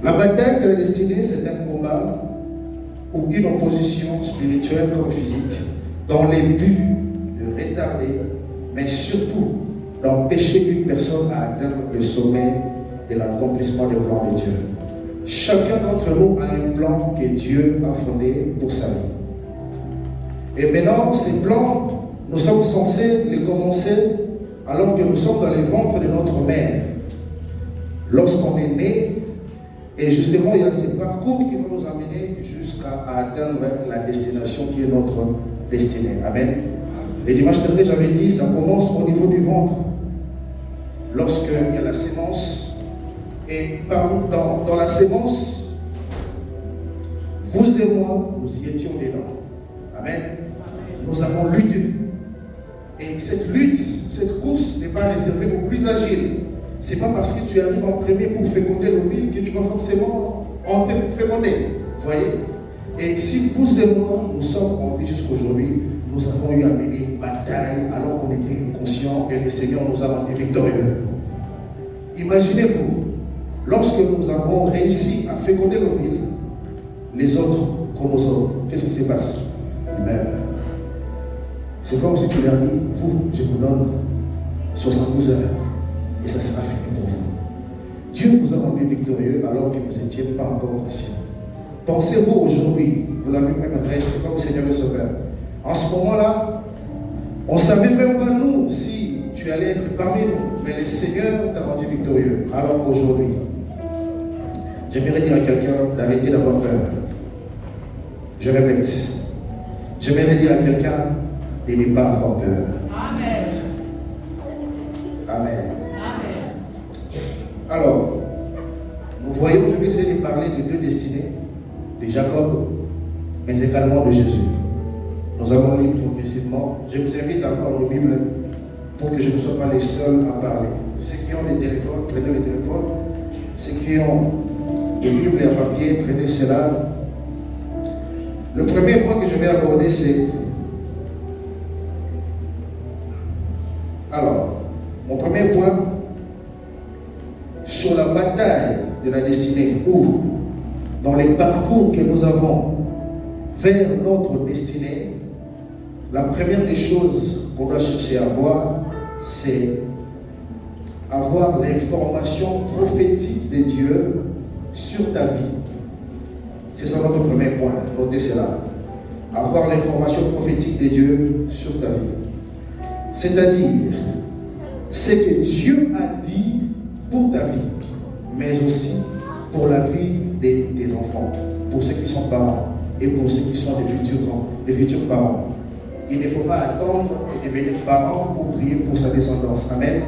La bataille de la destinée, c'est un combat ou une opposition spirituelle comme physique, dans les buts de retarder, mais surtout d'empêcher une personne à atteindre le sommet de l'accomplissement du plan de Dieu. Chacun d'entre nous a un plan que Dieu a fondé pour sa vie. Et maintenant, ces plans, nous sommes censés les commencer alors que nous sommes dans le ventre de notre mère. Lorsqu'on est né, et justement, il y a ce parcours qui va nous amener jusqu'à atteindre la destination qui est notre destinée. Amen. Et dimanche dernier, j'avais dit, ça commence au niveau du ventre. Lorsqu'il y a la sémence, et dans la sémence, vous et moi, nous y étions dedans. Amen. Nous avons lutté. Et cette lutte, cette course n'est pas réservée aux plus agiles. Ce n'est pas parce que tu arrives en premier pour féconder l'ovule que tu vas forcément entrer pour féconder. Vous voyez? Et si vous et moi, nous sommes en vie jusqu'aujourd'hui, nous avons eu à mener une bataille alors qu'on était inconscients et le Seigneur nous a rendus victorieux. Imaginez-vous, lorsque nous avons réussi à féconder l'ovule, les autres chromosomes, qu'est-ce qui se passe? Ils meurent. C'est comme si tu leur dis, vous, je vous donne 72 heures et ça sera fini pour vous. Dieu vous a rendu victorieux alors que vous n'étiez pas encore conscient. Pensez-vous aujourd'hui, vous l'avez même reçu comme Seigneur et Sauveur. En ce moment-là, on ne savait même pas nous si tu allais être parmi nous, mais le Seigneur t'a rendu victorieux. Alors aujourd'hui, j'aimerais dire à quelqu'un d'arrêter d'avoir peur. Je répète, j'aimerais dire à quelqu'un de ne pas avoir peur. Amen. Amen. Amen. Alors, nous voyons, je vais essayer de parler de deux destinées, de Jacob, mais également de Jésus. Nous allons lire progressivement. Je vous invite à voir nos Bibles pour que je ne sois pas les seuls à parler. Ceux qui ont des téléphones, prenez les téléphones. Ceux qui ont des Bibles et un papier, prenez cela. Le premier point que je vais aborder, c'est... Alors, mon premier point, sur la bataille de la destinée, ou dans les parcours que nous avons vers notre destinée, la première des choses qu'on doit chercher à avoir, c'est avoir l'information prophétique de Dieu sur ta vie. C'est ça notre premier point, notez cela. Avoir l'information prophétique de Dieu sur ta vie. C'est-à-dire, ce que Dieu a dit pour ta vie, mais aussi pour la vie des enfants, pour ceux qui sont parents et pour ceux qui sont des futurs parents. Il ne faut pas attendre de devenir parent pour prier pour sa descendance. Amen.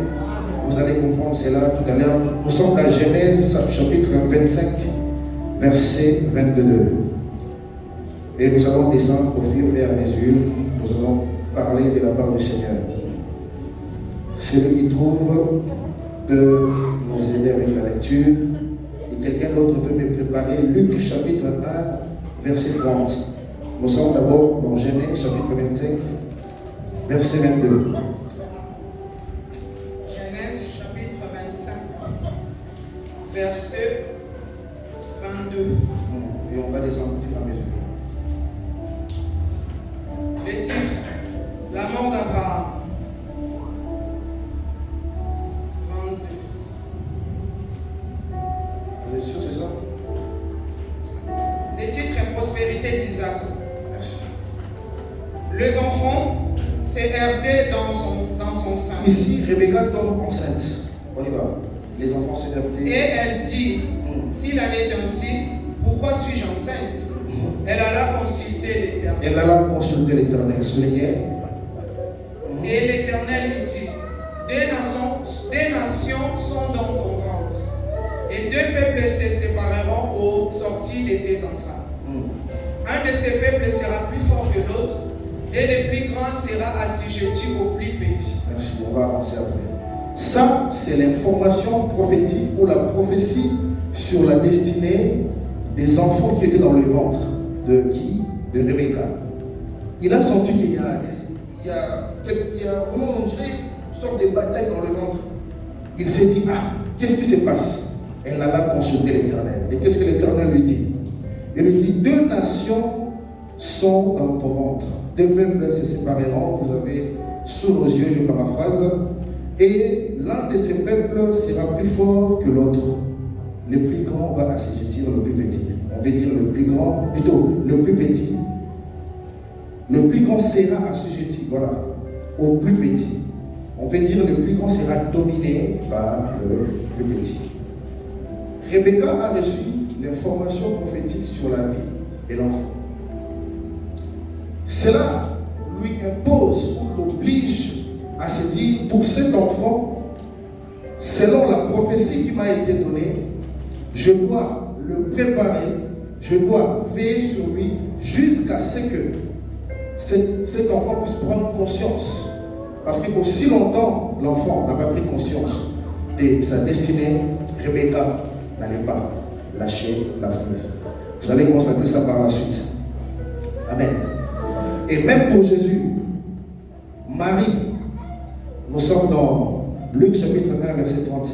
Vous allez comprendre cela tout à l'heure. Nous sommes dans Genèse chapitre 25, verset 22. Et nous allons descendre au fur et à mesure. Nous allons parler de la part du Seigneur. Celui qui trouve peut nous aider avec la lecture. Et quelqu'un d'autre peut me préparer Luc chapitre 1, verset 30. Nous sommes d'abord dans Genèse chapitre 25, verset 22. Genèse chapitre 25, verset 22. Et on va descendre au fur et à mesure. Le titre, la mort d'Abraham. 22. Vous êtes sûr, c'est ça? Le titre est prospérité d'Isaac. Merci. Les enfants, c'est Hervé dans son sein. Ici, Rebecca tombe enceinte. On y va. Les enfants se Et terminent. elle dit, s'il en est ainsi, pourquoi suis-je enceinte? Elle alla consulter l'Éternel. Elle alla consulter l'Éternel. Soulignez. Et l'Éternel lui dit, des nations sont dans ton ventre, et deux peuples se sépareront aux sorties de tes entrailles. Un de ces peuples sera plus fort que l'autre, et le plus grand sera assujetti au plus petit. Merci, on va avancer après. Ça, c'est l'information prophétique ou la prophétie sur la destinée des enfants qui étaient dans le ventre de qui? De Rebecca. Il a senti qu'il y a vraiment, on dirait, une sorte de bataille dans le ventre. Il s'est dit, qu'est-ce qui se passe? elle alla consulter l'Éternel. Et qu'est-ce que l'Éternel lui dit? Il lui dit, 2 nations sont dans ton ventre. 2 peuples se sépareront, vous avez sous nos yeux, je paraphrase, et l'un de ces peuples sera plus fort que l'autre. Le plus grand va assujettir le plus petit. On veut dire le plus grand, plutôt le plus petit. Le plus grand sera assujetti, voilà, au plus petit. On veut dire le plus grand sera dominé par le plus petit. Rebecca a reçu l'information prophétique sur la vie de l'enfant. Cela lui impose ou l'oblige à se dire, pour cet enfant, selon la prophétie qui m'a été donnée, je dois le préparer, je dois veiller sur lui jusqu'à ce que cet enfant puisse prendre conscience. Parce que aussi longtemps, l'enfant n'a pas pris conscience de sa destinée, Rebecca n'allait pas lâcher la prise. Vous allez constater ça par la suite. Amen. Et même pour Jésus, Marie, nous sommes dans Luc chapitre 1, verset 30.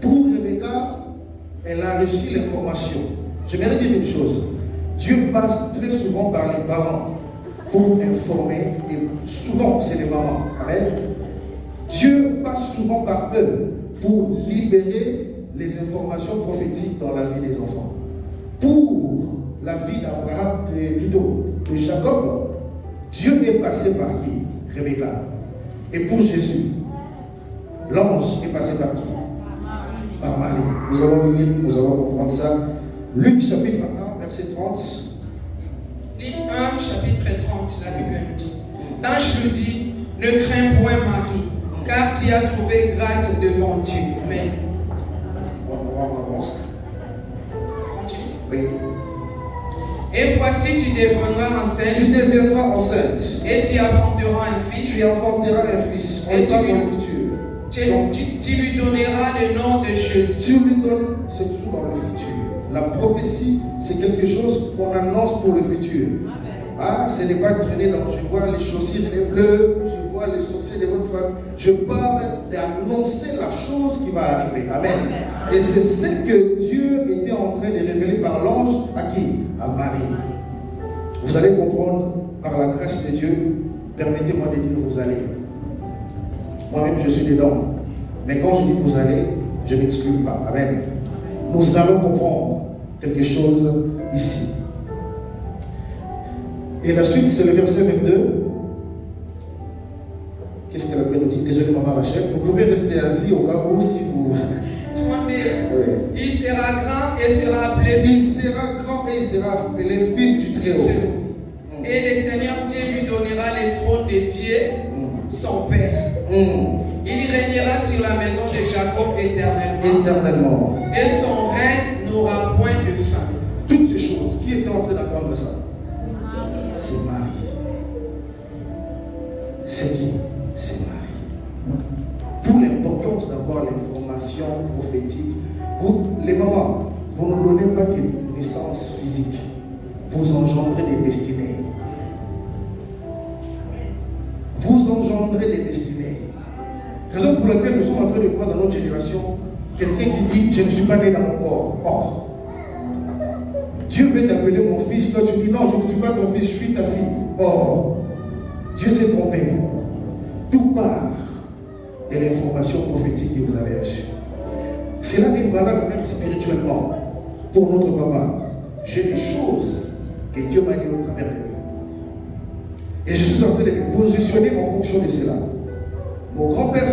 Pour Rebecca, elle a reçu l'information. J'aimerais dire une chose. Dieu passe très souvent par les parents pour informer, et souvent c'est les mamans. Amen. Dieu passe souvent par eux pour libérer les informations prophétiques dans la vie des enfants. Pour la vie d'Abraham, plutôt de Jacob, Dieu est passé par qui? Rebecca. Et pour Jésus, l'ange est passé par qui? Par Marie. Nous allons lire, nous allons reprendre ça. Luc chapitre 1, verset 30. Luc 1, chapitre 30, la Bible nous dit. L'ange lui dit, ne crains point Marie, car tu as trouvé grâce devant Dieu. Amen. On va commencer. Continue. Oui. Et voici, tu deviendras enceinte. Tu deviendras enceinte. Et tu enfanteras un fils. Tu enfanteras un fils. On Et parle dans le futur. Tu lui donneras le nom de Jésus. Tu lui donnes, c'est toujours dans le futur. La prophétie, c'est quelque chose qu'on annonce pour le futur. Ah, ce n'est pas traîner dans, je vois les chaussures les bleues, je vois les sourcils de votre femme. Je parle d'annoncer la chose qui va arriver. Amen. Et c'est ce que Dieu était en train de révéler par l'ange à qui? À Marie. Vous allez comprendre par la grâce de Dieu. Permettez-moi de dire vous allez. Moi-même je suis dedans. Mais quand je dis vous allez, je n'exclus pas. Amen. Nous allons comprendre quelque chose ici. Et la suite, c'est le verset 22. Qu'est-ce qu'elle a nous dit? Désolé, maman Rachel. Vous pouvez rester assis au cas où si vous. Il sera grand et sera appelé fils. Il sera grand et il sera appelé fils du Très-Haut. Et le Seigneur Dieu lui donnera le trône de Dieu, son Père. Il régnera sur la maison de Jacob éternellement. Et son règne n'aura point de fin. Toutes ces choses, qui était en train d'entendre ça? C'est Marie. C'est qui? C'est Marie. Pour l'importance d'avoir l'information prophétique, vous, les mamans, vous ne donnez pas qu'une naissance physique, vous engendrez des destinées. Vous engendrez des destinées. Raison pour laquelle nous sommes en train de voir dans notre génération quelqu'un qui dit je ne suis pas né dans mon corps. Or, Dieu veut t'appeler mon fils. Toi tu dis non, je ne suis pas ton fils, je suis ta fille. Or, Dieu s'est trompé. Tout part de l'information prophétique que vous avez reçue. Cela est valable même spirituellement. Pour notre papa, j'ai des choses que Dieu m'a dit au travers de lui. Et je suis en train de me positionner en fonction de cela. Mon grand-père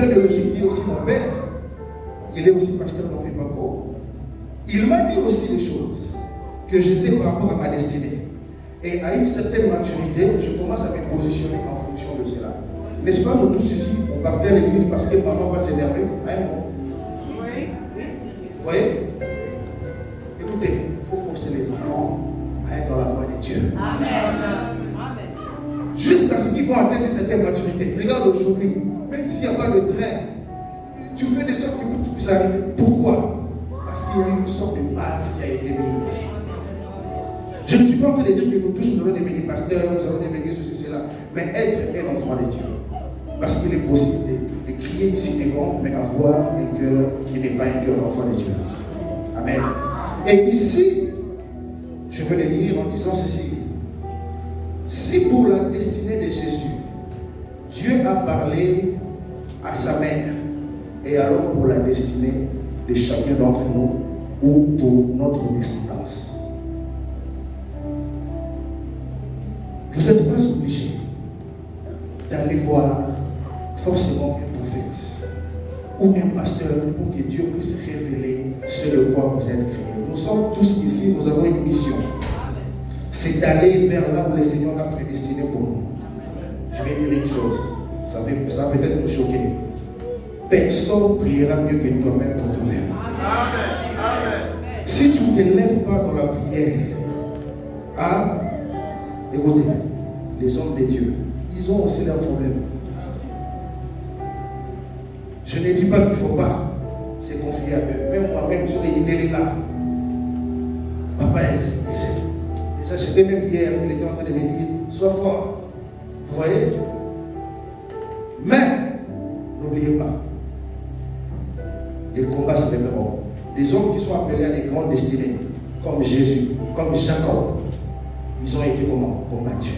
biologique, qui est aussi mon père, il est aussi pasteur dans Fébako. Il m'a dit aussi des choses que je sais par rapport à ma destinée. Et à une certaine maturité, je commence à me positionner en fonction de cela. N'est-ce pas, nous tous ici, on partait à l'église parce que maman va s'énerver à un moment. Oui. Vous voyez? Écoutez, il faut forcer les enfants à être dans la voie de Dieu. Amen. Jusqu'à ce qu'ils vont atteindre une certaine maturité. Regarde aujourd'hui, même s'il n'y a pas de train, tu fais des sortes que ça arrive. Pourquoi? Parce qu'il y a une sorte de base qui a été mise. Je ne suis pas en train de dire que nous tous nous allons devenir pasteurs, nous allons devenir ceci, cela, mais être un enfant de Dieu. Parce qu'il est possible de crier crier ici devant, mais avoir un cœur qui n'est pas un cœur d'enfant de Dieu. Amen. Et ici, je vais le lire en disant ceci. Si pour la destinée de Jésus, Dieu a parlé à sa mère, et alors pour la destinée de chacun d'entre nous, ou pour notre descendance, vous n'êtes pas obligé d'aller voir forcément un prophète ou un pasteur pour que Dieu puisse révéler ce de quoi vous êtes créés. Nous sommes tous ici, nous avons une mission. C'est d'aller vers là où le Seigneur a prédestiné pour nous. Je vais dire une chose, ça va peut-être nous choquer. Personne priera mieux que toi-même pour toi-même. Si tu ne te lèves pas dans la prière, écoutez, les hommes de Dieu, ils ont aussi leurs problèmes. Je ne dis pas qu'il ne faut pas se confier à eux. Même moi-même, sur les gars, papa, il sait. Déjà, j'étais même hier, il était en train de me dire, sois fort. Vous voyez? Mais, n'oubliez pas, les combats se lèveront. Les hommes qui sont appelés à des grandes destinées, comme Jésus, comme Jacob, ils ont été comment? Combattus.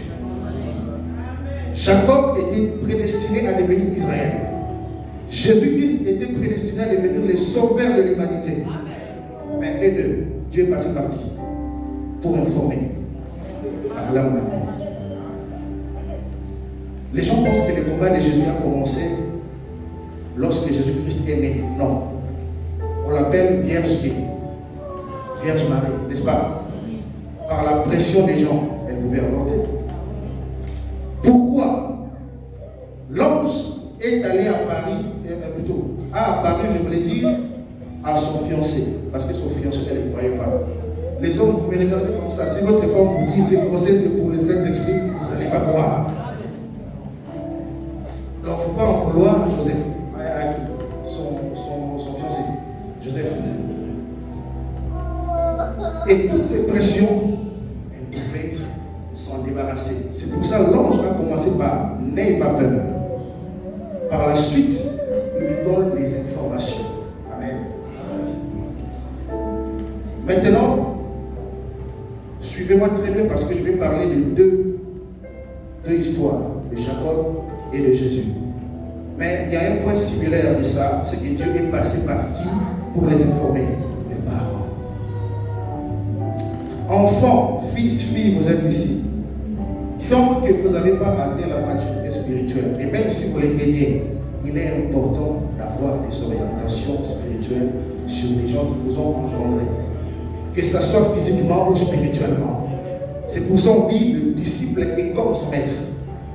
Jacob était prédestiné à devenir Israël. Jésus-Christ était prédestiné à devenir le sauveur de l'humanité. Mais eux deux, Dieu est passé par qui? Pour informer. Par la maman. Les gens pensent que le combat de Jésus a commencé lorsque Jésus-Christ est né. Non. On l'appelle Vierge Gay. Vierge Marie, n'est-ce pas? Par la pression des gens, elle pouvait avorter. Pourquoi? L'ange est allé à Paris, à Paris, je voulais dire, à son fiancé, parce que son fiancé, elle ne croyait pas. Les hommes, vous me regardez comme ça, si votre femme vous dit, c'est procès, c'est pour le Saint-Esprit, vous n'allez pas croire. Donc, il ne faut pas en vouloir à Joseph, à qui? Son fiancé, Joseph. Et toutes ces pressions, elle pouvait s'en débarrasser. C'est pour ça que l'ange a commencé par n'ayez pas peur. Par la suite, il lui donne les informations. Amen. Maintenant, suivez-moi très bien parce que je vais parler de deux histoires, de Jacob et de Jésus. Mais il y a un point similaire de ça, c'est que Dieu est passé par qui pour les informer? Les parents. Enfants, fils, filles, vous êtes ici. Tant que vous n'avez pas atteint la maturité spirituelle, et même si vous les gagnez, il est important d'avoir des orientations spirituelles sur les gens qui vous ont engendré. Que ce soit physiquement ou spirituellement. C'est pour ça qu'on dit le disciple est comme son maître,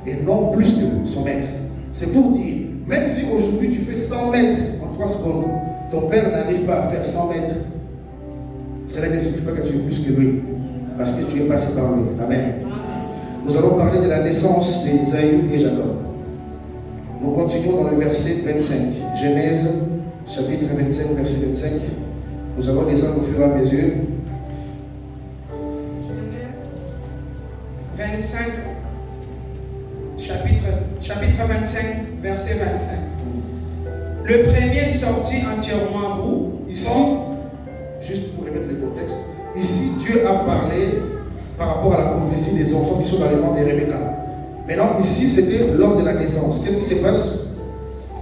et non plus que son maître. C'est pour dire, même si aujourd'hui tu fais 100 mètres en 3 secondes, ton père n'arrive pas à faire 100 mètres, cela ne signifie pas que tu es plus que lui, parce que tu es passé par lui. Amen. Nous allons parler de la naissance d'Ésaü et Jacob. Nous continuons dans le verset 25. Genèse, chapitre 25, verset 25. Nous allons descendre au fur et à mesure. Genèse 25, chapitre 25, verset 25. Le premier sortit entièrement roux. Ici, juste pour remettre le contexte, ici Dieu a parlé par rapport à la prophétie des enfants qui sont dans les ventres de Rebecca. Maintenant, ici, c'était lors de la naissance. Qu'est-ce qui se passe?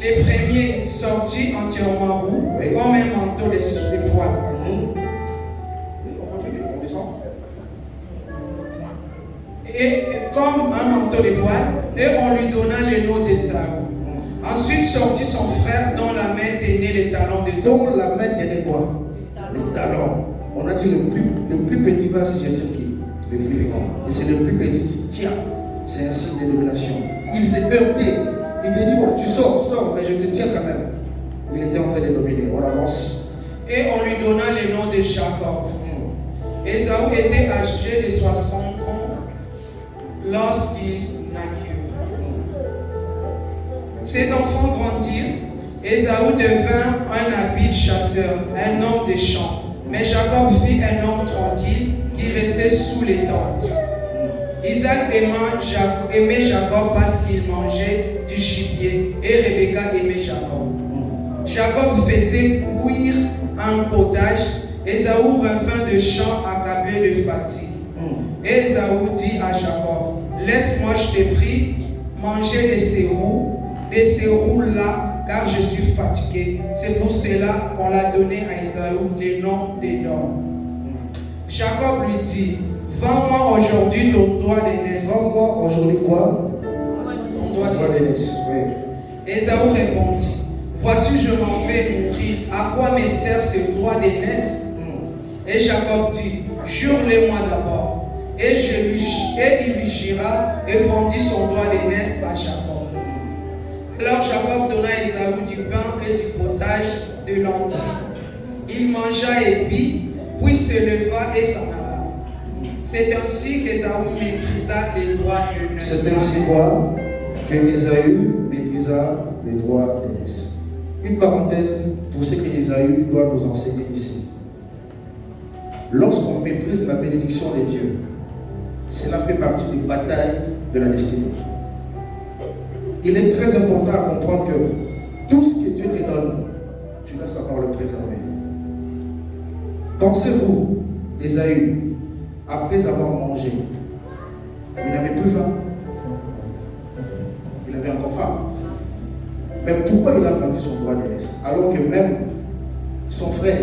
Les premiers sortis entièrement roux, oui, comme un manteau de poils. Oui, on continue, on descend. Et comme un manteau de poils, et on lui donna le nom d'Ésaü. Ensuite sortit son frère dont la main tenait les talons d'Ésaü. Dont la main tenait quoi? Les talons. On a dit le plus petit va si je tire qui? Le plus grand. Et c'est le plus petit qui tient. C'est un signe de domination. Il s'est heurté. Il te dit, bon, tu sors, mais je te tiens quand même. Il était en train de dominer. On avance. Et on lui donna le nom de Jacob. Ésaü était âgé de 60 ans lorsqu'il naquit. Ses enfants grandirent. Ésaü devint un habile chasseur, un homme de champs. Mais Jacob fit un homme tranquille qui restait sous les tentes. Isaac aimait Jacob parce qu'il mangeait du gibier et Rebecca aimait Jacob. Jacob faisait cuire un potage. Ésaü revint de champ accablé de fatigue. Ésaü dit à Jacob, laisse-moi, je te prie, manger des céroules là, car je suis fatigué. C'est pour cela qu'on l'a donné à Ésaü le nom d'Édom. Jacob lui dit, vends-moi aujourd'hui ton doigt d'aînesse. Vends-moi aujourd'hui quoi? Ton doigt d'aînesse. Oui. Ésaü répondit, voici je m'en vais mourir. À quoi me sert ce doigt d'aînesse? Et Jacob dit, jure-le-moi d'abord. Et il lui jura et vendit son doigt d'aînesse à Jacob. Alors Jacob donna à Ésaü du pain et du potage de lentilles. Il mangea et but, puis se leva et s'en alla. C'est ainsi qu'Ésaü méprisa les droits d'aînesse. C'est ainsi quoi que Ésaü méprisa les droits d'aînesse. Une parenthèse pour ce que Ésaü doit nous enseigner ici. Lorsqu'on méprise la bénédiction de Dieu, cela fait partie d'une bataille de la destinée. Il est très important à comprendre que tout ce que Dieu te donne, tu dois savoir le préserver. Pensez-vous, Ésaü, après avoir mangé, il n'avait plus faim. Il avait encore faim. Mais pourquoi il a vendu son droit d'aînesse alors que même son frère,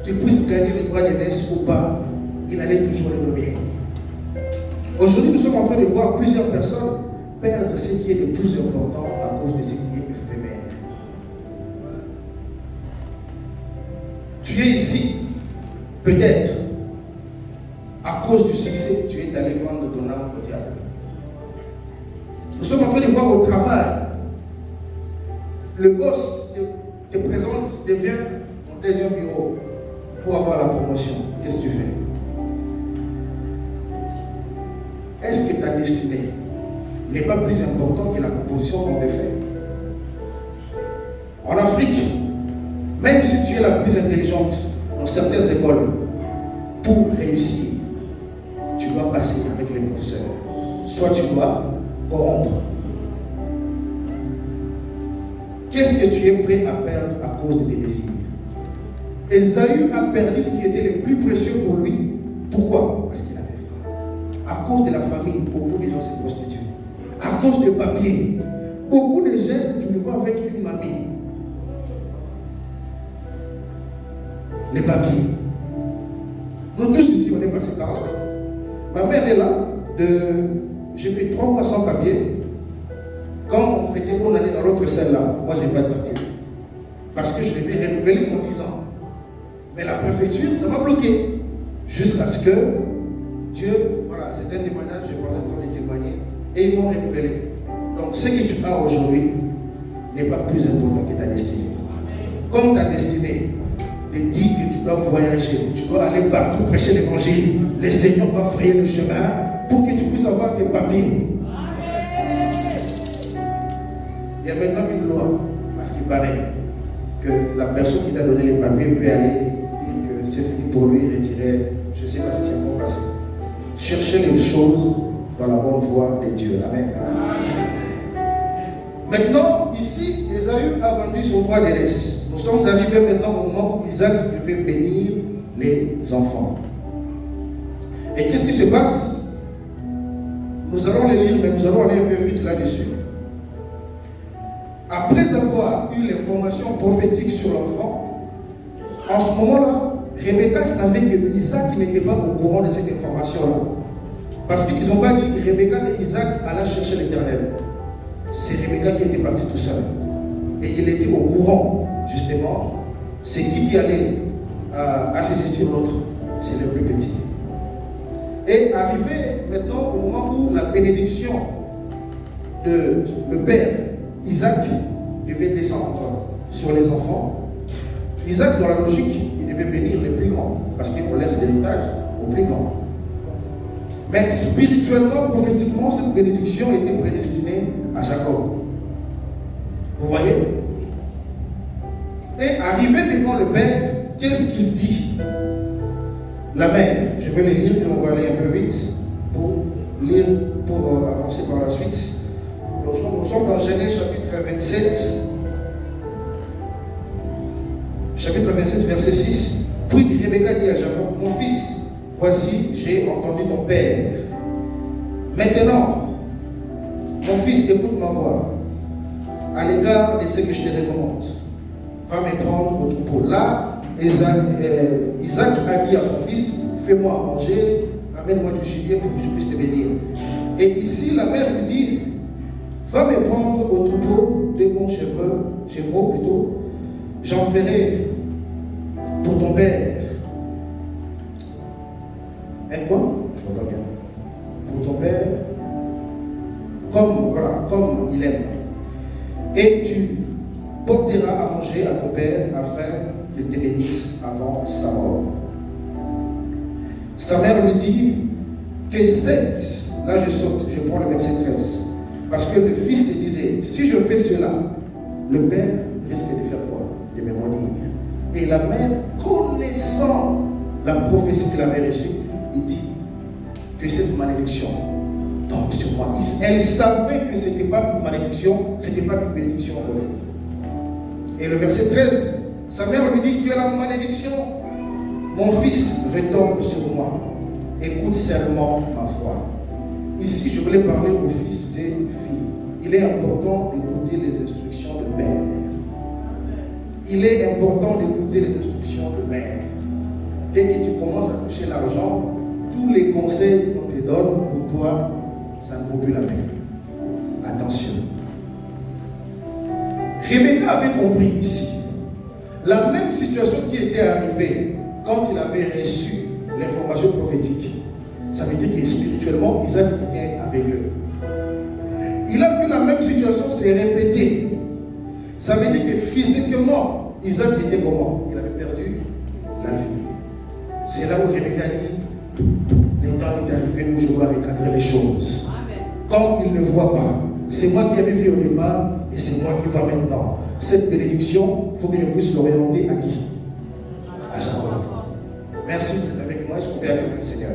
qu'il puisse gagner le droit d'aînesse ou pas, il allait toujours le dominer. Aujourd'hui, nous sommes en train de voir plusieurs personnes perdre ce qui est le plus important à cause de ce qui est éphémère. Tu es ici, peut-être, à cause du succès, tu es allé vendre ton âme au diable. Nous sommes en train de voir au travail, le boss te présente, devient ton deuxième bureau pour avoir la promotion. Qu'est-ce que tu fais? Est-ce que ta destinée n'est pas plus importante que la proposition qu'on te fait? En Afrique, même si tu es la plus intelligente dans certaines écoles, pour réussir, tu dois passer avec les professeurs. Soit tu dois corrompre. Qu'est-ce que tu es prêt à perdre à cause de tes désirs? Ésaü a perdu ce qui était le plus précieux pour lui. Pourquoi? Parce qu'il avait faim. À cause de la famille, beaucoup de gens se prostituent. À cause de papier, beaucoup de jeunes, tu le vois avec une mamie. Les papiers. Nous tous ici, on est passés par là. Ma mère est là. J'ai fait 3 mois sans papier. Quand on fêtait, on allait dans l'autre salle là. Moi, je n'ai pas de papier. Parce que je devais renouveler mon 10 ans. Mais la préfecture, ça m'a bloqué. Jusqu'à ce que Dieu, voilà, c'est un témoignage, j'ai pas le temps de témoigner. Et ils m'ont renouvelé. Donc, ce que tu as aujourd'hui n'est pas plus important que ta destinée. Comme ta destinée te dit que tu dois voyager, tu dois aller partout prêcher l'évangile, le Seigneur va frayer le chemin pour que tu puisses avoir tes papiers. Il y a maintenant une loi, parce qu'il paraît que la personne qui t'a donné les papiers peut aller dire que c'est fini pour lui, retirer, je ne sais pas si c'est encore passé. Cherchez les choses dans la bonne voie de Dieu. Amen. Maintenant, ici, Ésaü a vendu son droit d'aînesse. Nous sommes arrivés maintenant au moment où Isaac devait bénir les enfants. Et qu'est-ce qui se passe? Nous allons les lire, mais nous allons aller un peu vite là-dessus. Après avoir eu l'information prophétique sur l'enfant, en ce moment-là, Rebecca savait que Isaac n'était pas au courant de cette information-là. Parce qu'ils n'ont pas dit Rebecca et Isaac allaient chercher l'Éternel. C'est Rebecca qui était partie tout seul. Et il était au courant, justement. C'est qui allait assaisir l'autre? C'est le plus petit. Et arrivé maintenant au moment où la bénédiction de le père Isaac devait descendre sur les enfants, Isaac, dans la logique, il devait bénir les plus grands, parce qu'on laisse l'héritage aux plus grands. Mais spirituellement, prophétiquement, cette bénédiction était prédestinée à Jacob. Vous voyez? Et arrivé devant le père, qu'est-ce qu'il dit? La mère, je vais les lire et on va aller un peu vite pour lire pour avancer par la suite. Nous sommes dans Genèse chapitre 27. Chapitre 27, verset 6. Puis Rebecca dit à Jacob, mon fils, voici, j'ai entendu ton père. Maintenant, mon fils, écoute ma voix. À l'égard de ce que je te recommande, va me prendre au troupeau. Là, Isaac a dit à son fils, fais-moi à manger, amène-moi du gibier pour que je puisse te bénir. Et ici, la mère lui dit, va me prendre au troupeau des bons chevreaux plutôt. J'en ferai pour ton père. Et quoi? Je vois pas bien. Pour ton père, comme il aime. Et tu porteras à manger à ton père afin qu'il te bénisse avant sa mort. Sa mère lui dit que là je saute, je prends le verset 13. Parce que le fils se disait, si je fais cela, le père risque de faire quoi? De me maudire. Et la mère, connaissant la prophétie qu'il avait reçue, il dit que cette malédiction tombe sur moi. Elle savait que ce n'était pas une malédiction, ce n'était pas une bénédiction volée. Et le verset 13, sa mère lui dit que la malédiction, mon fils, retombe sur moi. Écoute seulement ma voix. Ici, je voulais parler aux fils et filles. Il est important d'écouter les instructions de père. Il est important d'écouter les instructions de mère. Dès que tu commences à toucher l'argent, tous les conseils qu'on te donne pour toi, ça ne vaut plus la peine. Attention. Rebecca avait compris ici la même situation qui était arrivée quand il avait reçu l'information prophétique. Ça veut dire que spirituellement, Isaac était aveugle. Il a vu la même situation se répéter. Ça veut dire que physiquement, Isaac était comment? Il avait perdu la vie. C'est là où Rebecca dit, le temps est arrivé où je dois recadrer les choses. Comme il ne voit pas, c'est moi qui avais vu au départ et c'est moi qui vois maintenant. Cette bénédiction, il faut que je puisse l'orienter à qui? À Jacob. Merci d'être avec moi. Est-ce qu'on peut acclamer le Seigneur?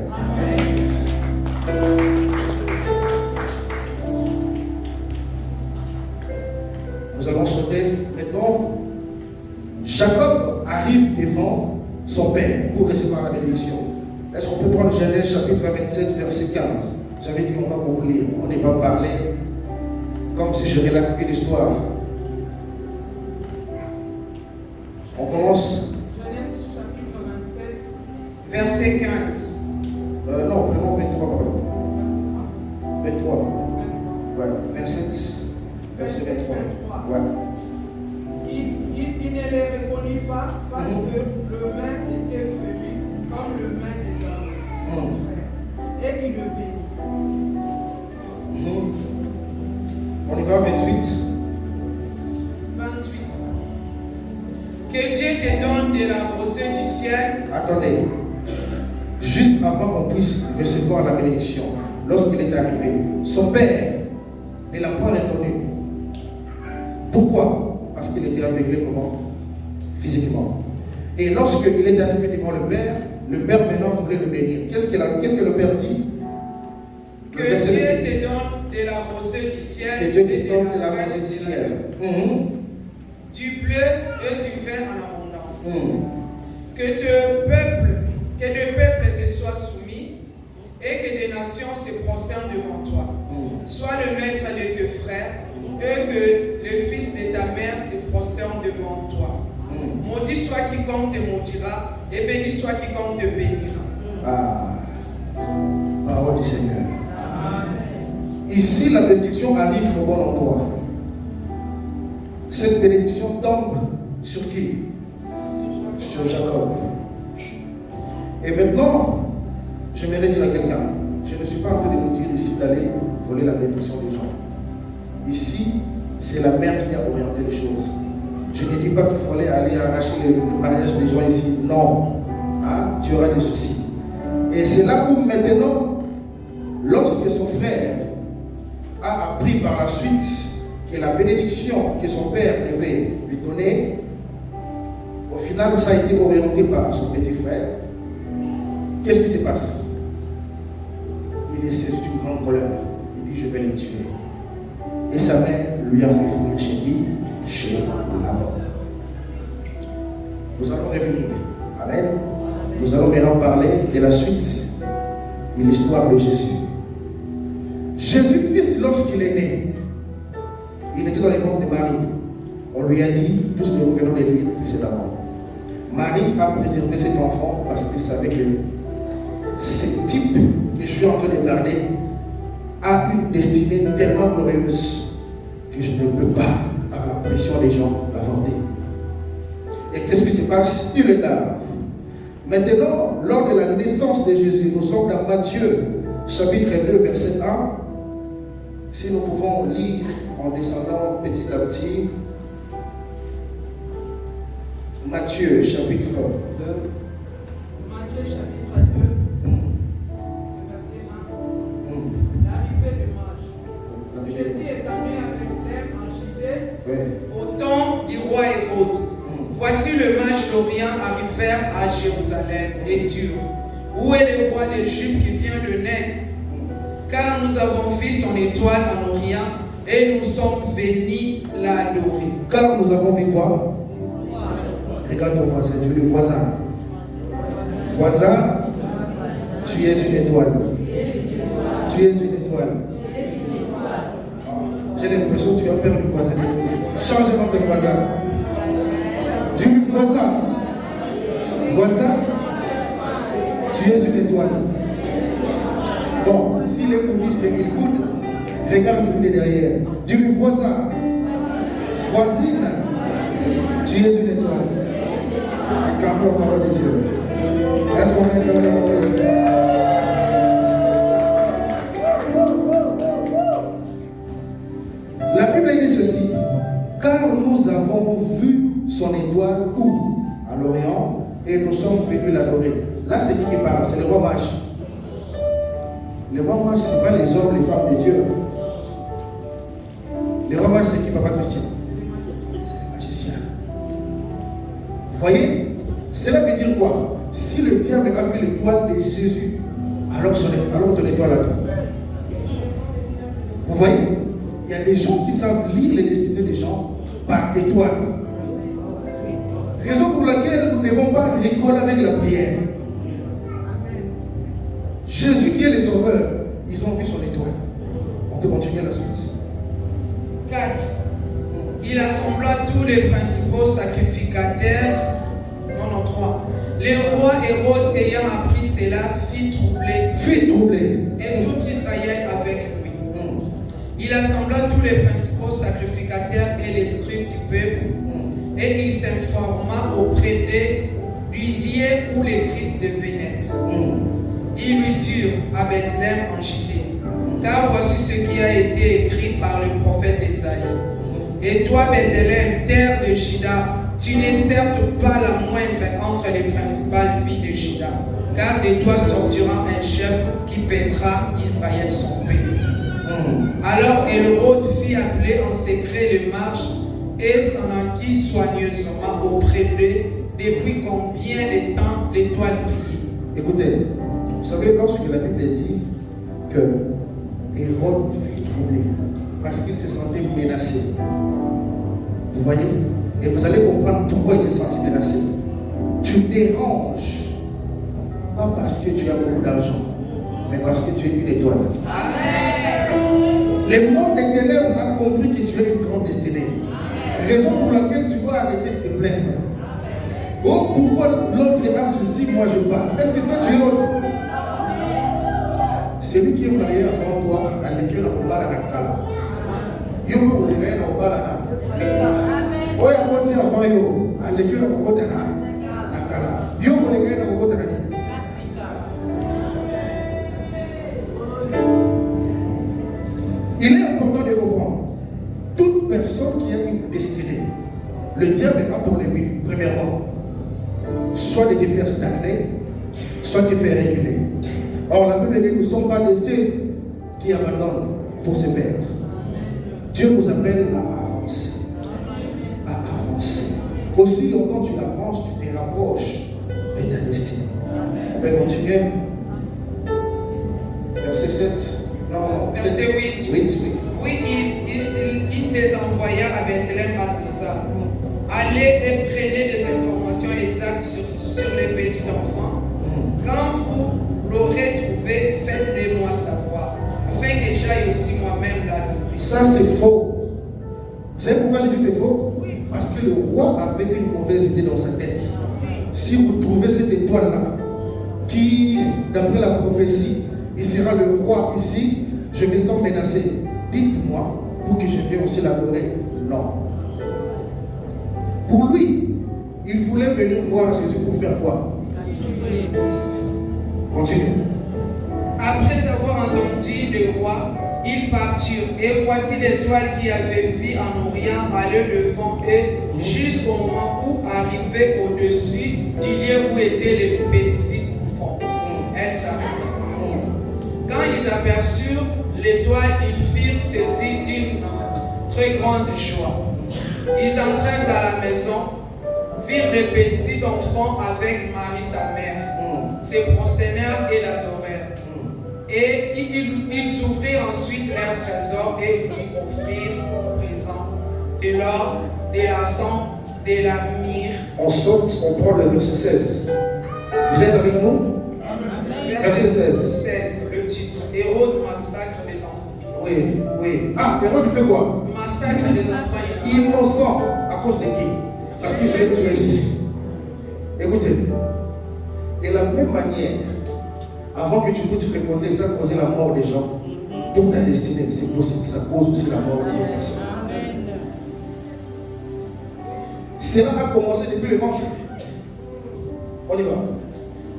Nous allons sauter maintenant. Jacob arrive devant son père pour recevoir la bénédiction. Est-ce qu'on peut prendre Genèse chapitre 27, verset 15? J'avais dit on va conclure. On n'est pas parlé comme si je relatais l'histoire. On commence. Genèse chapitre 27. Verset 15. Non, vraiment 23, pardon. 23. Ouais, 27, verset 23. Ouais. Il ne les reconnut pas parce que le main était venu comme le main des hommes. Et il le bénit. On y va, 28. 28. Que Dieu te donne de la rosée du ciel. Attendez. Juste avant qu'on puisse recevoir la bénédiction, lorsqu'il est arrivé, son père ne l'a pas reconnu. Pourquoi? Parce qu'il était aveuglé comment? Physiquement. Et lorsqu'il est arrivé devant le père maintenant voulait le bénir. Qu'est-ce que le père dit? Que Dieu te donne de la rosée du ciel. Que Dieu te donne de la rosée du ciel. Du bleu et du vin en abondance. Que des peuples te soient soumis et que des nations se prosternent devant toi. Sois le maître de tes frères et que le fils de ta mère se prosterne devant toi. Maudit soit quiconque te maudira et béni soit quiconque te bénira. Parole du Seigneur. Ici, la bénédiction arrive au bon endroit. Cette bénédiction tombe sur qui? Sur Jacob. Et maintenant, j'aimerais dire à quelqu'un, je ne suis pas en train de nous dire ici d'aller voler la bénédiction des gens. Ici, c'est la mère qui a orienté les choses. Je ne dis pas qu'il faut aller arracher le mariage des gens ici. Non. Tu auras des soucis. Et c'est là où maintenant, lorsque son frère a appris par la suite que la bénédiction que son père devait lui donner, au final, ça a été orienté par son petit frère. Qu'est-ce qui se passe? Il est saisi d'une grande en colère. Il dit, je vais les tuer. Et sa mère lui a fait fuir chez qui? Chez Laban. Nous allons revenir. Amen. Nous allons maintenant parler de la suite de l'histoire de Jésus. Jésus-Christ, lorsqu'il est né, il était dans les ventres de Marie. On lui a dit tout ce que nous venons de lire précédemment. Marie a préservé cet enfant parce qu'il savait que ce type que je suis en train de garder a une destinée tellement glorieuse que je ne peux pas, par la pression des gens, l'avorter. Et qu'est-ce qui se passe? Il le garde. Maintenant, lors de la naissance de Jésus, nous sommes dans Matthieu, chapitre 2, verset 1. Si nous pouvons lire en descendant petit à petit. Matthieu, chapitre 2. Matthieu, chapitre 2, verset 1. L'arrivée du mage. Jésus est venu avec l'air en Judée. Au temps du roi Hérode. Voici le mage d'Orient arrivèrent à Jérusalem et dirent, où est le roi des Juifs qui vient de naître? Car nous avons vu son étoile en Orient et nous sommes venus l'adorer. Car nous avons vu quoi? Regarde ton voisin, tu es le voisin. Voisin, tu es une étoile. Tu es une étoile. J'ai l'impression que tu as peur du voisin. Change votre voisin. Dis-lui voisin. Voisin, tu es une étoile. Bon, si les bouddhistes et ils bouddent, regarde celui de derrière. Dis-lui voisin. Voisine, tu es une étoile. Acclamons la parole de Dieu. Est-ce qu'on acclame la parole de Dieu? La Bible dit ceci. Car nous avons vu son étoile où? À l'Orient, et nous sommes venus l'adorer. Là, c'est qui parle? C'est le roi mage. Le roi mage, ce n'est pas les hommes, les femmes de Dieu. Le roi mage, c'est qui, Papa Christian? C'est les magiciens. Vous voyez? Cela veut dire quoi? Si le diable a vu l'étoile de Jésus, alors ton étoile à toi. Vous voyez? Il y a des gens qui savent lire les destinées des gens par étoile. Raison pour laquelle nous ne devons pas rigoler avec la prière. Jésus qui est le sauveur, ils ont vu son étoile. On peut continuer la suite. 4. Il assembla tous les principaux sacrificateurs. Non, 3. Le roi Hérode, ayant appris cela, fut troublé. Et tout Israël avec lui. Il assembla tous les principaux sacrificateurs et les scribes du peuple. Et il s'informa auprès d'eux du lieu où le Christ devait naître. Ils lui dirent à Bethléem en Judée, car voici ce qui a été écrit par le prophète Ésaïe. Et toi, Bethléem, terre de Juda, tu n'es certes pas la moindre entre les principales villes de Juda, car de toi sortira un chef qui paîtra Israël son pays. Alors Hérode fit appeler en secret les mages et s'en enquit soigneusement auprès d'eux, depuis combien de temps l'étoile brillait. Écoutez, vous savez, lorsque la Bible dit que Hérode fut troublé parce qu'il se sentait menacé, vous voyez, et vous allez comprendre pourquoi il s'est senti menacé. Tu déranges, pas parce que tu as beaucoup d'argent, mais parce que tu es une étoile. Amen. Le monde des ténèbres a compris que tu as une grande destinée. Raison pour laquelle tu dois arrêter de te plaindre. Oh, pourquoi l'autre a ceci, moi je pars? Est-ce que toi tu es l'autre? Celui qui est marié avant toi, à l'école, on va à la kala. Yo, on est là, on va à la. Oh, il y a un petit avant yo, à l'école, on va à la kala. Yo, on est là, on va à la. Il est important de comprendre. Toute personne qui a une destinée, le diable a pour le but, premièrement, soit de te faire stagner, soit de te faire reculer. Or, la Bible dit, nous ne sommes pas de ceux qui abandonnent pour se perdre. Dieu nous appelle à avancer. À avancer. Aussi longtemps tu avances, tu te rapproches de ta destinée. On peut continuer. Verset 7. Non, sur les petits enfants. Quand vous l'aurez trouvé, faites-le-moi savoir, afin que j'aille aussi moi-même la nourrir. Ça, c'est faux. Vous savez pourquoi je dis c'est faux? Parce que le roi avait une mauvaise idée dans sa tête. Si vous trouvez cette étoile-là, qui, d'après la prophétie, il sera le roi ici, je me sens menacé. Dites-moi, pour que je vienne aussi l'adorer. Non. Pour lui, il voulait venir voir Jésus pour faire quoi? Continue. Après avoir entendu le roi, ils partirent, et voici l'étoile qui avait vu en Orient aller devant eux jusqu'au moment où arrivait au-dessus du lieu où étaient les petits enfants. Elle s'arrêta. Quand ils aperçurent l'étoile, ils furent saisis d'une très grande joie. Ils entrèrent dans la maison, virent les petits enfants avec Marie sa mère, se prosternèrent et l'adorèrent. Et ils ouvrirent ensuite leur trésor et lui offrirent au présent de l'or, de l'encens, de la myrrhe. On saute, on prend le verset 16. Vous êtes avec nous? Verset 16. 16, le titre. Hérode massacre les enfants. Oui, oui. Ah, Hérode fait quoi? Massacre les enfants innocents. Innocent. À cause de qui? Parce qu'il voulait tuer Jésus. Écoutez. De la même manière, avant que tu puisses féconder, ça causer la mort des gens, pour ta destinée, c'est possible que ça cause aussi la mort des autres personnes. Cela a commencé depuis le ventre. On y va.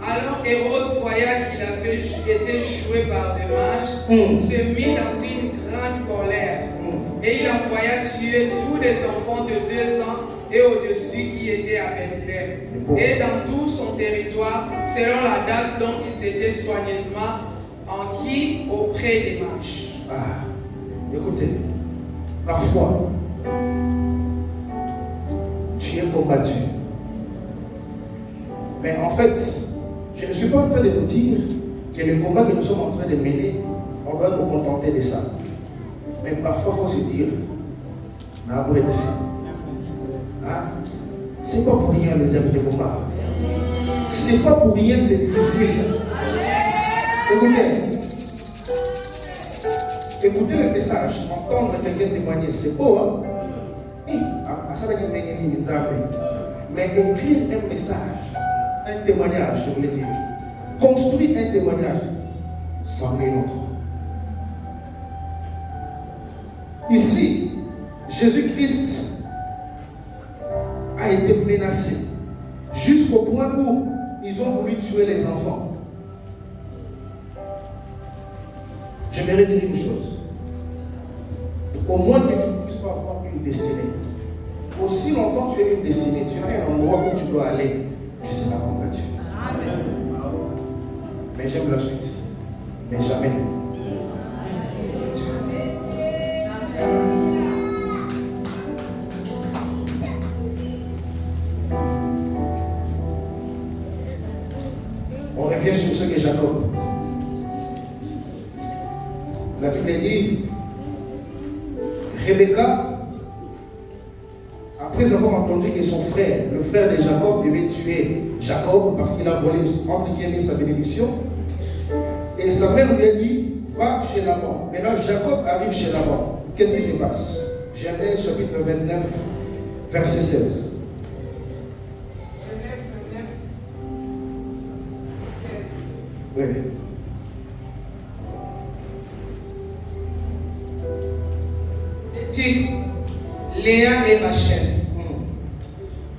Alors Hérode voyant qu'il avait été joué par des mages, se mit dans une grande colère. Et il envoya tuer tous les enfants de 2 ans et au-dessus qui étaient à Bethléem. Et dans tout son territoire, selon la date dont il s'était soigneusement enquis auprès des mages. Ah, écoutez, parfois, tu es combattu. Mais en fait, je ne suis pas en train de vous dire que le combat que nous sommes en train de mener, on doit nous contenter de ça. Mais parfois, il faut se dire, c'est pas pour rien le diable de combat. C'est pas pour rien que c'est difficile. Écoutez le message, entendre quelqu'un témoigner, c'est beau, hein? Mais écrire un message, un témoignage, je voulais dire, construire un témoignage, c'en est l'autre. Ici, Jésus-Christ a été menacé jusqu'au point où ils ont voulu tuer les enfants. J'aimerais dire une chose. Au moins que tu ne puisses pas avoir une destinée. Aussi longtemps que tu as une destinée, tu as un endroit où tu dois aller, tu seras combattu. Amen. Mais j'aime la suite. Mais jamais. On revient sur ce que Jacob. La Bible dit, Rebecca, après avoir entendu que son frère, le frère de Jacob, devait tuer Jacob parce qu'il a volé entre guillemets sa bénédiction, et sa mère lui a dit, va chez Laban. Maintenant Jacob arrive chez Laban. Qu'est-ce qui se passe? Genèse chapitre 29, verset 16. Oui. Léa et Rachel.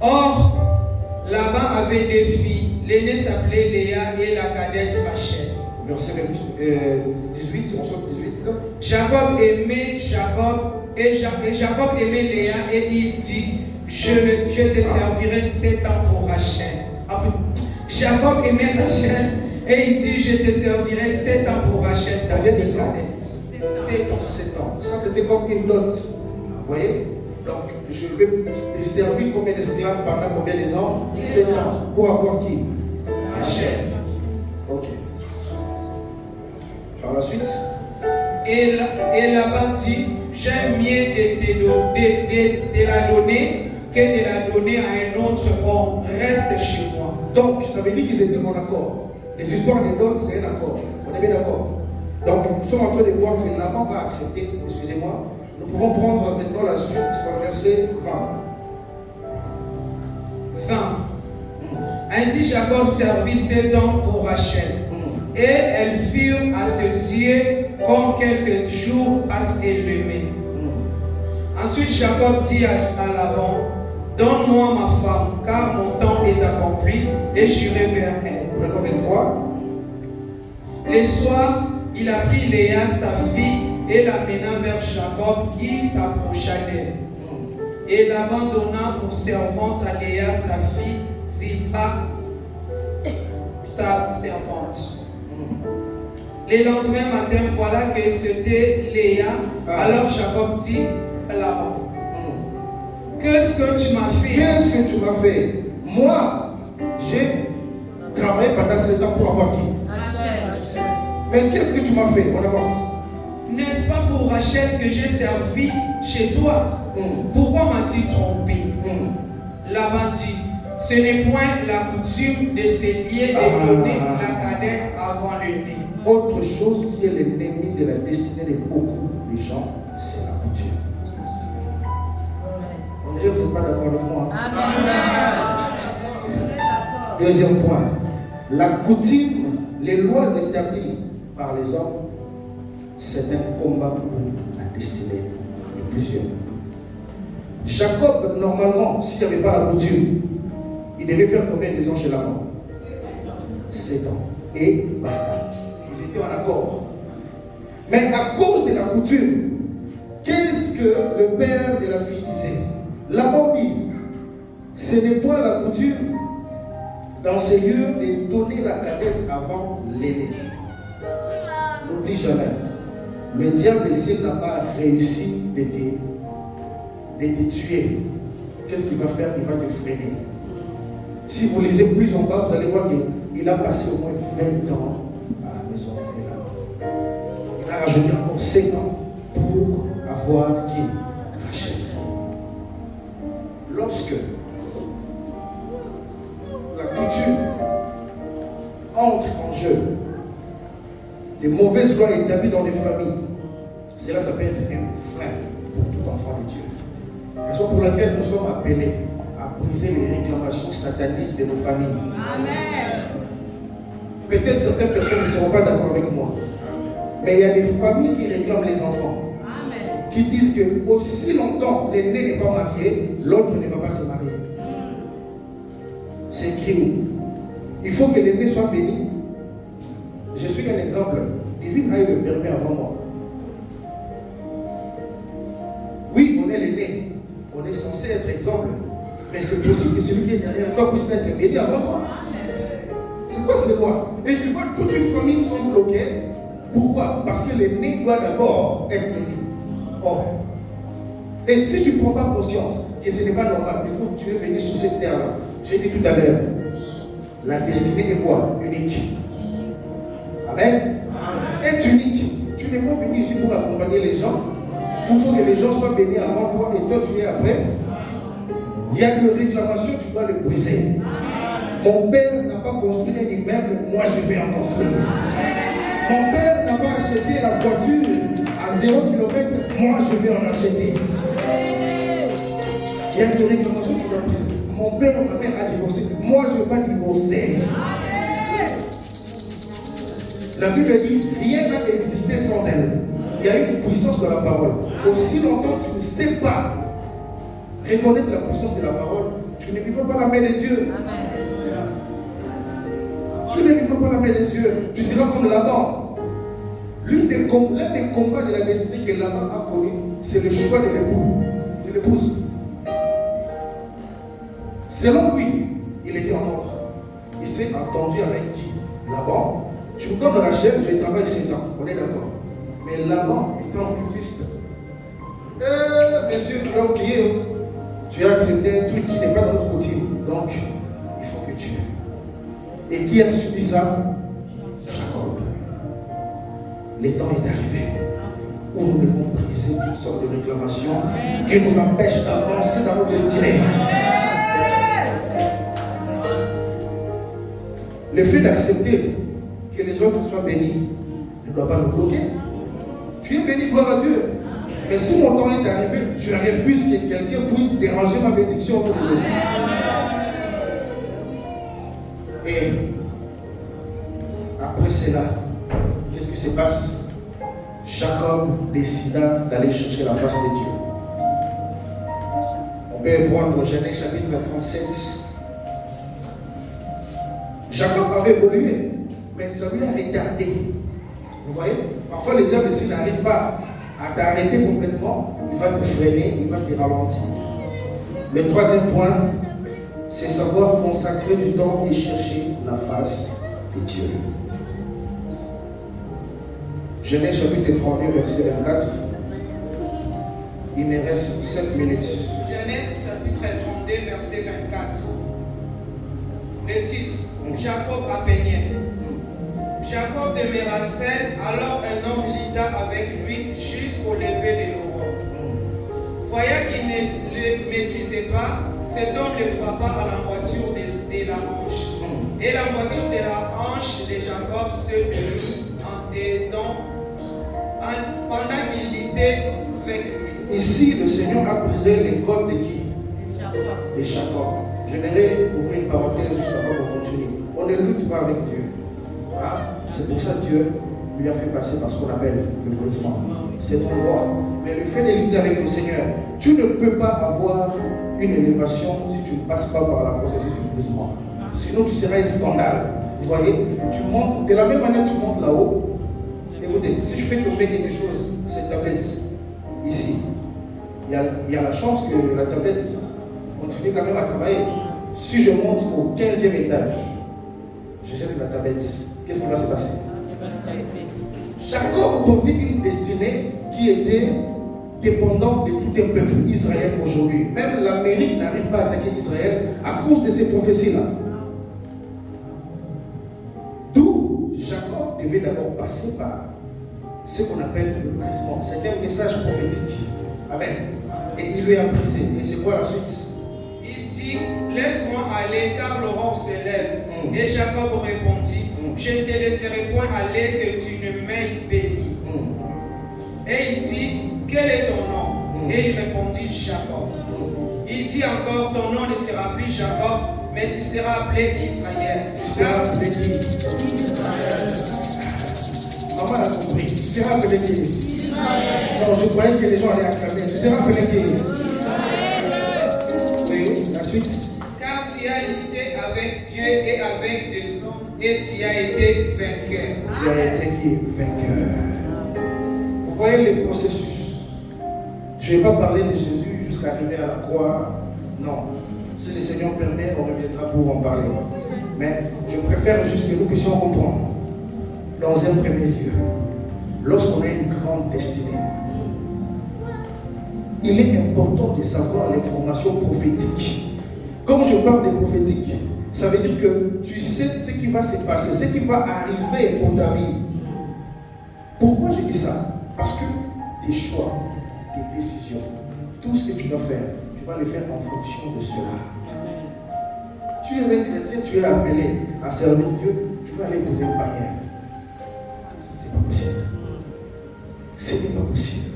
Or, Laban avait 2 filles. L'aînée s'appelait Léa et la cadette Rachel. Verset 18, on sort 18. Jacob aimait Léa et il dit, je te servirai 7 ans pour Rachel. Jacob aimait Rachel et il dit, je te servirai 7 ans pour Rachel, ta cadette. 7 ans. Ça c'était comme une dot. Vous voyez? Donc je vais te servir comme un esclave pendant combien de ans? 7 ans. Pour avoir qui? Rachel. Ok. Par la suite. Et Laban dit, j'aime mieux de la donner que de la donner à un autre homme. Reste chez moi. Donc, ça veut dire qu'ils étaient en accord. Les histoires des dons, c'est un accord. On est bien d'accord? Donc, nous sommes en train de voir que Laban va accepter, excusez-moi. Nous pouvons prendre maintenant la suite sur le verset 20. 20. Ainsi Jacob servit ses dons pour Rachel. Et elles furent à ses yeux comme quelques jours assez l'aimée. Ensuite Jacob dit à Laban, donne-moi ma femme, car mon temps est accompli, et j'irai vers elle. Verset 23. Le soir, il a pris Léa, sa fille, et l'amena vers Jacob, qui s'approcha d'elle. Et Laban donna pour servante à Léa, sa fille, Zilpa, sa servante. Le lendemain matin, voilà que c'était Léa. Alors Jacob dit à Laban, qu'est-ce que tu m'as fait? Qu'est-ce que tu m'as fait? Moi, j'ai travaillé pendant 7 ans pour avoir qui? Mais qu'est-ce que tu m'as fait? On avance. N'est-ce pas pour Rachel que j'ai servi chez toi? Pourquoi m'as-tu trompé? Laban dit, ce n'est point la coutume de se lier et de donner la cadette avant le né. Autre chose qui est l'ennemi de la destinée de beaucoup de gens, c'est la coutume. On dirait que vous n'êtes pas d'accord avec moi. Deuxième point, la coutume, les lois établies par les hommes, c'est un combat pour la destinée de plusieurs. Jacob, normalement, s'il n'y avait pas la coutume, il devait faire combien des ans chez Laban? 7 ans. Et basta. Ils étaient en accord. Mais à cause de la coutume, qu'est-ce que le père de la fille disait? Laban dit, ce n'est point la coutume dans ces lieux de donner la cadette avant l'aîné. N'oublie jamais, le diable, s'il n'a pas réussi de te tuer, qu'est-ce qu'il va faire? Il va te freiner. Si vous lisez plus en bas, vous allez voir qu'il a passé au moins 20 ans à la maison de Laban. Il a rajouté encore 5 ans pour avoir qui? Rachel. Lorsque la coutume entre en jeu, des mauvaises lois établies dans les familles, cela ça peut être un frein pour tout enfant de Dieu. Raison pour laquelle nous sommes appelés à briser les réclamations sataniques de nos familles. Amen. Peut-être certaines personnes ne seront pas d'accord avec moi, mais il y a des familles qui réclament les enfants. Amen. Qui disent que aussi longtemps l'aîné n'est pas marié, l'autre ne va pas se marier. C'est écrit où? Il faut que l'aîné soit béni. Je suis un exemple. Divine a eu le permis avant moi. Oui, on est l'aîné. On est censé être exemple. Mais c'est possible que celui qui est derrière toi puisse être béni avant toi. C'est quoi ces lois? Et tu vois, toute une famille sont bloquées. Pourquoi? Parce que l'aîné doit d'abord être béni. Or, et si tu ne prends pas conscience que ce n'est pas normal, écoute, tu es venu sur cette terre-là. J'ai dit tout à l'heure, la destinée est quoi? Unique. Amen. Est unique. Tu n'es pas venu ici pour accompagner les gens. Il faut que les gens soient bénis avant toi et toi tu es après. Il y a une réclamation, tu dois le briser. Mon père n'a pas construit un immeuble, moi je vais en construire. Mon père n'a pas acheté la voiture à 0 km, moi je vais en acheter. Il y a une réclamation, tu dois briser. Mon père, ma mère a divorcé, moi je ne vais pas divorcer. La Bible dit, rien n'a existé sans elle. Il y a une puissance de la parole. Aussi longtemps tu ne sais pas reconnaître la puissance de la parole, tu ne vivras pas la main de Dieu. Amen. Tu ne vivras pas la main de Dieu. Tu seras comme Laban. L'un des combats de la destinée que Laban a connu, c'est le choix de l'époux, de l'épouse. Selon lui, il était en ordre. Il s'est entendu avec qui? Laban. Tu me donnes Rachel, je travaille 7 ans. On est d'accord. Mais Laban était un cultiste. Monsieur, tu as oublié. Tu as accepté un truc qui n'est pas dans notre coutume. Donc, il faut que tu aies. Et qui a subi ça? Jacob. Le temps est arrivé où nous devons briser toutes sortes de réclamations qui nous empêchent d'avancer dans nos destinées. Le fait d'accepter que les autres soient bénis ne doit pas nous bloquer. Tu es béni, gloire à Dieu. Mais si mon temps est arrivé, je refuse que quelqu'un puisse déranger ma bénédiction au nom de Jésus. Et après cela, qu'est-ce qui se passe? Jacob décida d'aller chercher la face de Dieu. On peut prendre Genèse chapitre 37. Jacob avait évolué, mais ça lui a retardé. Vous voyez? Parfois le diable, s'il n'arrive pas à t'arrêter complètement, il va te freiner, il va te ralentir. Le troisième point, c'est savoir consacrer du temps et chercher la face de Dieu. Genèse chapitre 32, verset 24. Il me reste 7 minutes. Genèse chapitre 32, verset 24. Le titre, Jacob à Péniel. Jacob demeura seul, alors un homme lutta avec lui jusqu'au lever de l'aurore. Voyant qu'il ne le maîtrisait pas, cet homme le frappa à la moitié de la hanche. Et la moitié de la hanche de Jacob se mit en dedans pendant qu'il luttait avec lui. Ici, le Seigneur a brisé les côtes de qui? De Jacob. J'aimerais ouvrir une parenthèse juste avant qu'on continue. On ne lutte pas avec Dieu. Hein? C'est pour ça que Dieu lui a fait passer par ce qu'on appelle le brisement. C'est ton droit. Mais le fait de lutter avec le Seigneur, tu ne peux pas avoir une élévation si tu ne passes pas par la processus du brisement. Sinon, tu seras un scandale. Vous voyez, tu montes, de la même manière que tu montes là-haut. Écoutez, si je fais tomber quelque chose, cette tablette, ici, il y a la chance que la tablette continue quand même à travailler. Si je monte au 15e étage, je jette la tablette. Qu'est-ce qui va se passer? Jacob portait une destinée qui était dépendante de tout un peuple, Israël aujourd'hui. Même l'Amérique n'arrive pas à attaquer Israël à cause de ces prophéties-là. D'où Jacob devait d'abord passer par ce qu'on appelle le brisement. C'est un message prophétique. Amen. Et il lui a brisé. Et c'est quoi la suite? Il dit, laisse-moi aller car l'aurore s'élève. Et Jacob répondit, je ne te laisserai point aller que tu ne m'aies béni. Et il dit, quel est ton nom? Et il répondit, Jacob. Il dit encore, ton nom ne sera plus Jacob, mais tu seras appelé Israël. Tu seras appelé qui? Israël. Maman a compris. Tu seras appelé qui? Israël. Non, je croyais que les gens allaient acclamer. Tu seras appelé qui? Israël. Oui, la suite. Car tu as lutté avec Dieu et avec des hommes, et tu as été vainqueur. Tu as été qui? Vainqueur. Vous voyez le processus. Je ne vais pas parler de Jésus jusqu'à arriver à la croix. Non. Si le Seigneur permet, on reviendra pour en parler. Mais je préfère juste que nous puissions comprendre. Dans un premier lieu, lorsqu'on a une grande destinée, il est important de savoir l'information prophétique. Comme je parle de prophétique, ça veut dire que tu sais ce qui va se passer, ce qui va arriver pour ta vie. Pourquoi je dis ça? Parce que tes choix, tes décisions, tout ce que tu vas faire, tu vas le faire en fonction de cela. Tu es un chrétien, tu es appelé à servir Dieu, tu vas aller poser une barrière. C'est pas possible. Ce n'est pas possible.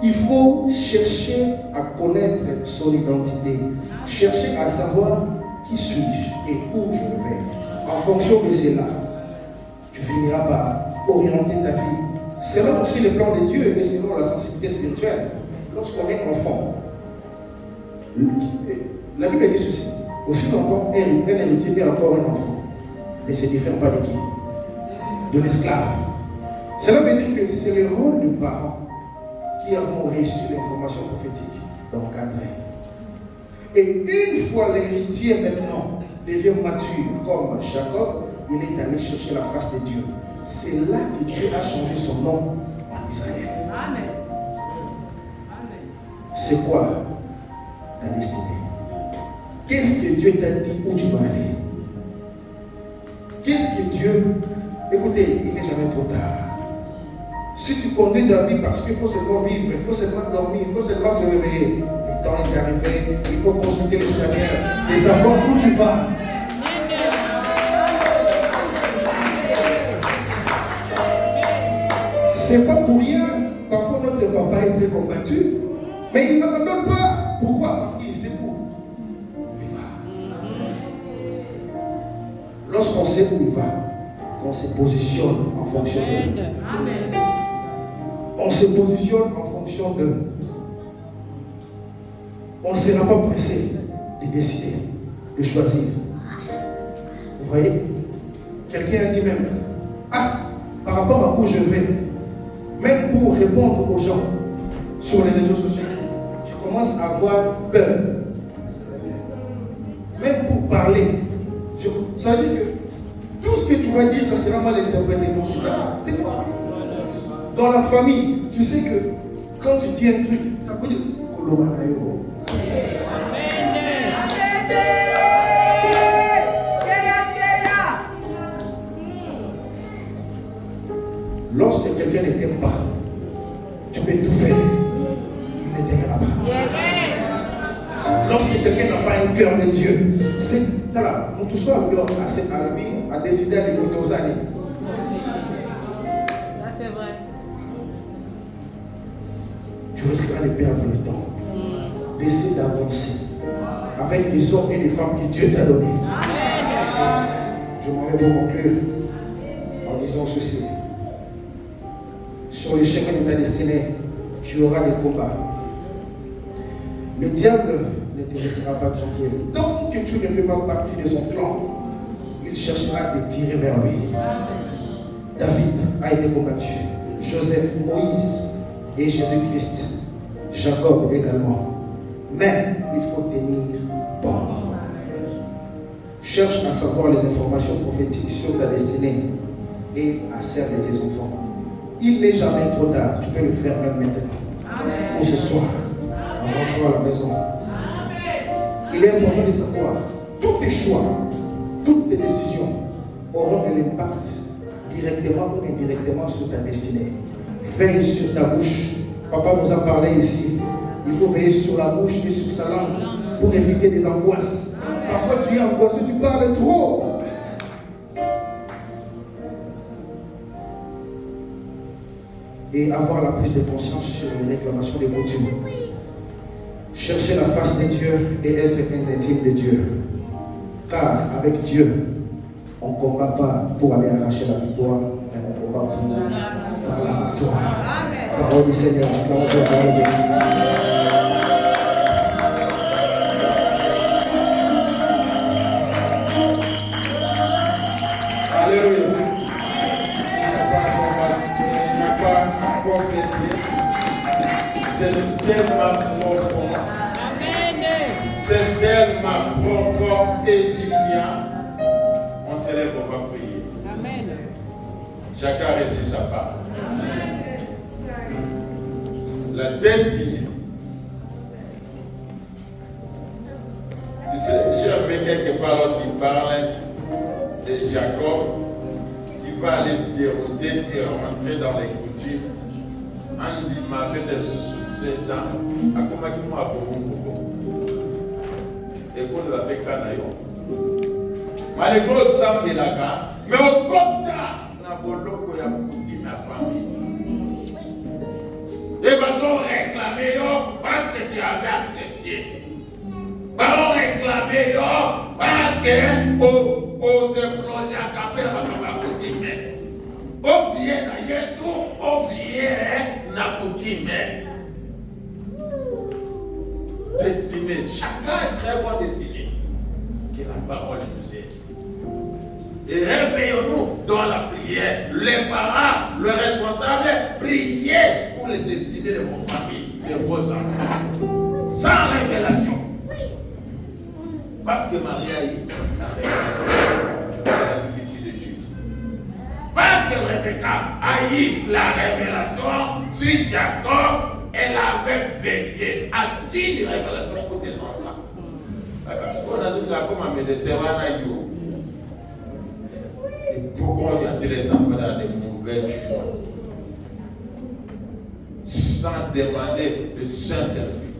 Il faut chercher à connaître son identité, chercher à savoir qui suis-je et où je vais. En fonction de cela, tu finiras par orienter ta vie. Selon aussi le plan de Dieu et selon la sensibilité spirituelle. Lorsqu'on est enfant, la Bible dit ceci. Aussi longtemps, un héritier est encore un enfant. Ne se diffère pas de qui? De l'esclave. Cela veut dire que c'est le rôle des parents qui avons reçu l'information prophétique d'encadrer. Et une fois l'héritier maintenant devient mature comme Jacob, il est allé chercher la face de Dieu. C'est là que Dieu a changé son nom en Israël. Amen. C'est quoi ta destinée? Qu'est-ce que Dieu t'a dit où tu dois aller? Qu'est-ce que Dieu... Écoutez, il n'est jamais trop tard. Si tu conduis ta vie parce qu'il faut seulement vivre, il faut seulement dormir, il faut seulement se réveiller, le temps est arrivé, il faut consulter le Seigneur et savoir où tu vas. C'est pas pour rien. Parfois notre papa est très combattu. Mais il n'abandonne pas. Pourquoi? Parce qu'il sait où il va. Lorsqu'on sait où il va, on se positionne en fonction de. On se positionne en fonction de. On ne sera pas pressé de décider, de choisir. Vous voyez? Quelqu'un a dit même, par rapport à où je vais, même pour répondre aux gens sur les réseaux sociaux, je commence à avoir peur. Même pour parler, ça veut dire que tout ce que tu vas dire, ça sera mal interprété. Donc, c'est là, tais-toi. Dans la famille, tu sais que quand tu dis un truc, ça peut dire Kolomanayo. Lorsque quelqu'un ne t'aime pas, tu peux tout faire. Il ne t'aimera pas. Lorsque quelqu'un n'a pas un cœur de Dieu, c'est là, nous tous sommes à cette armée à décider d'écouter aux années. Ça c'est vrai. Tu risqueras de perdre le temps. D'essayer d'avancer avec des hommes et des femmes que Dieu t'a donnés. Je m'en vais pour conclure en disant ceci. Sur le chemin de ta destinée, tu auras des combats. Le diable ne te laissera pas tranquille. Tant que tu ne fais pas partie de son plan, il cherchera à te tirer vers lui. David a été combattu. Joseph, Moïse et Jésus-Christ. Jacob également. Mais il faut tenir bon. Cherche à savoir les informations prophétiques sur ta destinée et à celle de tes enfants. Il n'est jamais trop tard. Tu peux le faire même maintenant. Ou ce soir, en rentrant à la maison. Il est important de savoir tous tes choix, toutes tes décisions auront de l'impact directement ou indirectement sur ta destinée. Veille sur ta bouche. Papa nous a parlé ici. Il faut veiller sur la bouche et sur sa langue pour éviter des angoisses. Parfois tu es angoissé, tu parles trop. Et avoir la prise de conscience sur les réclamations des coutumes. Chercher la face de Dieu et être intime de Dieu. Car avec Dieu, on ne combat pas pour aller arracher la victoire, mais on combat pour par la victoire. Parole du Seigneur, parole de Dieu. C'est tellement profond. C'est tellement profond, édifiant. On se lève pour pas prier. Amen. Chacun a reçu sa part. La destinée. J'ai vu quelque part lorsqu'il parle de Jacob qui va aller dérouter et rentrer dans les coutumes. Andi m'a fait sous 7 ans. À comment il m'a beaucoup. Et qu'on l'a fait canaillon. Malgré ça, mais au contraire, n'a pas l'eau y a coutume ma famille. Et va réclamer parce que tu avais accepté. Va réclamer parce que aux projets à capter la coutume. Au bien à Yesu, au bien na coutume. Destinée, chacun est très bon destiné. Que la parole nous aide. Et réveillons-nous dans la prière. Les parents, les responsables, priez pour les destinées de vos familles, de vos enfants. Sans révélation. Parce que Marie a eu la future de Jésus. Parce que Rebecca a eu la révélation sur Jacob, elle avait veillé à 10 révélations pour tes enfants. On a dit comme un médecin, et pourquoi orienter les enfants dans des mauvais choix sans demander le Saint-Esprit.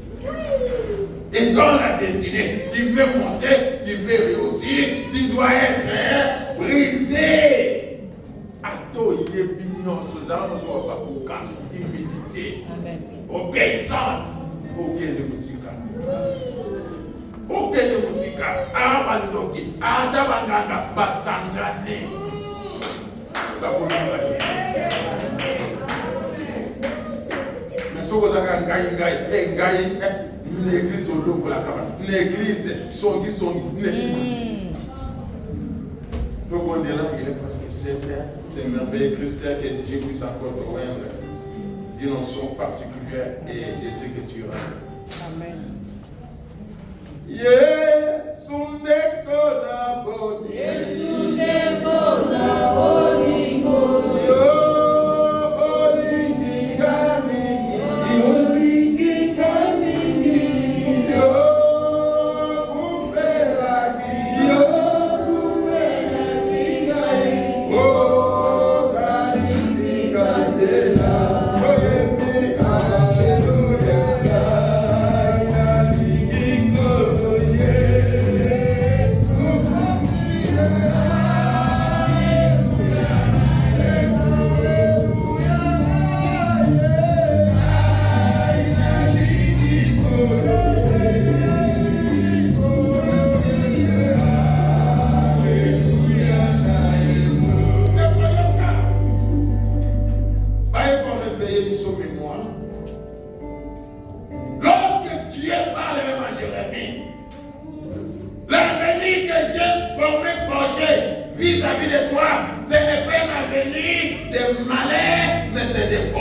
Et dans la destinée, tu veux monter, tu veux réussir, tu dois être brisé. Ato, il est bignon, ce genre, ata banganga basangane. Mais ce que vous avez une église au dos pour la cabane, une église songi. Le bon Dieu là, il est presque sincère. C'est une merveille chrétienne que Dieu puisse encore te rendre dimension particulière et des Écritures. Amen. Yesu nekona boni. Yesu nekona bolingo. Vis-à-vis de toi, ce n'est pas un avenir de malheur, mais c'est de bonheur.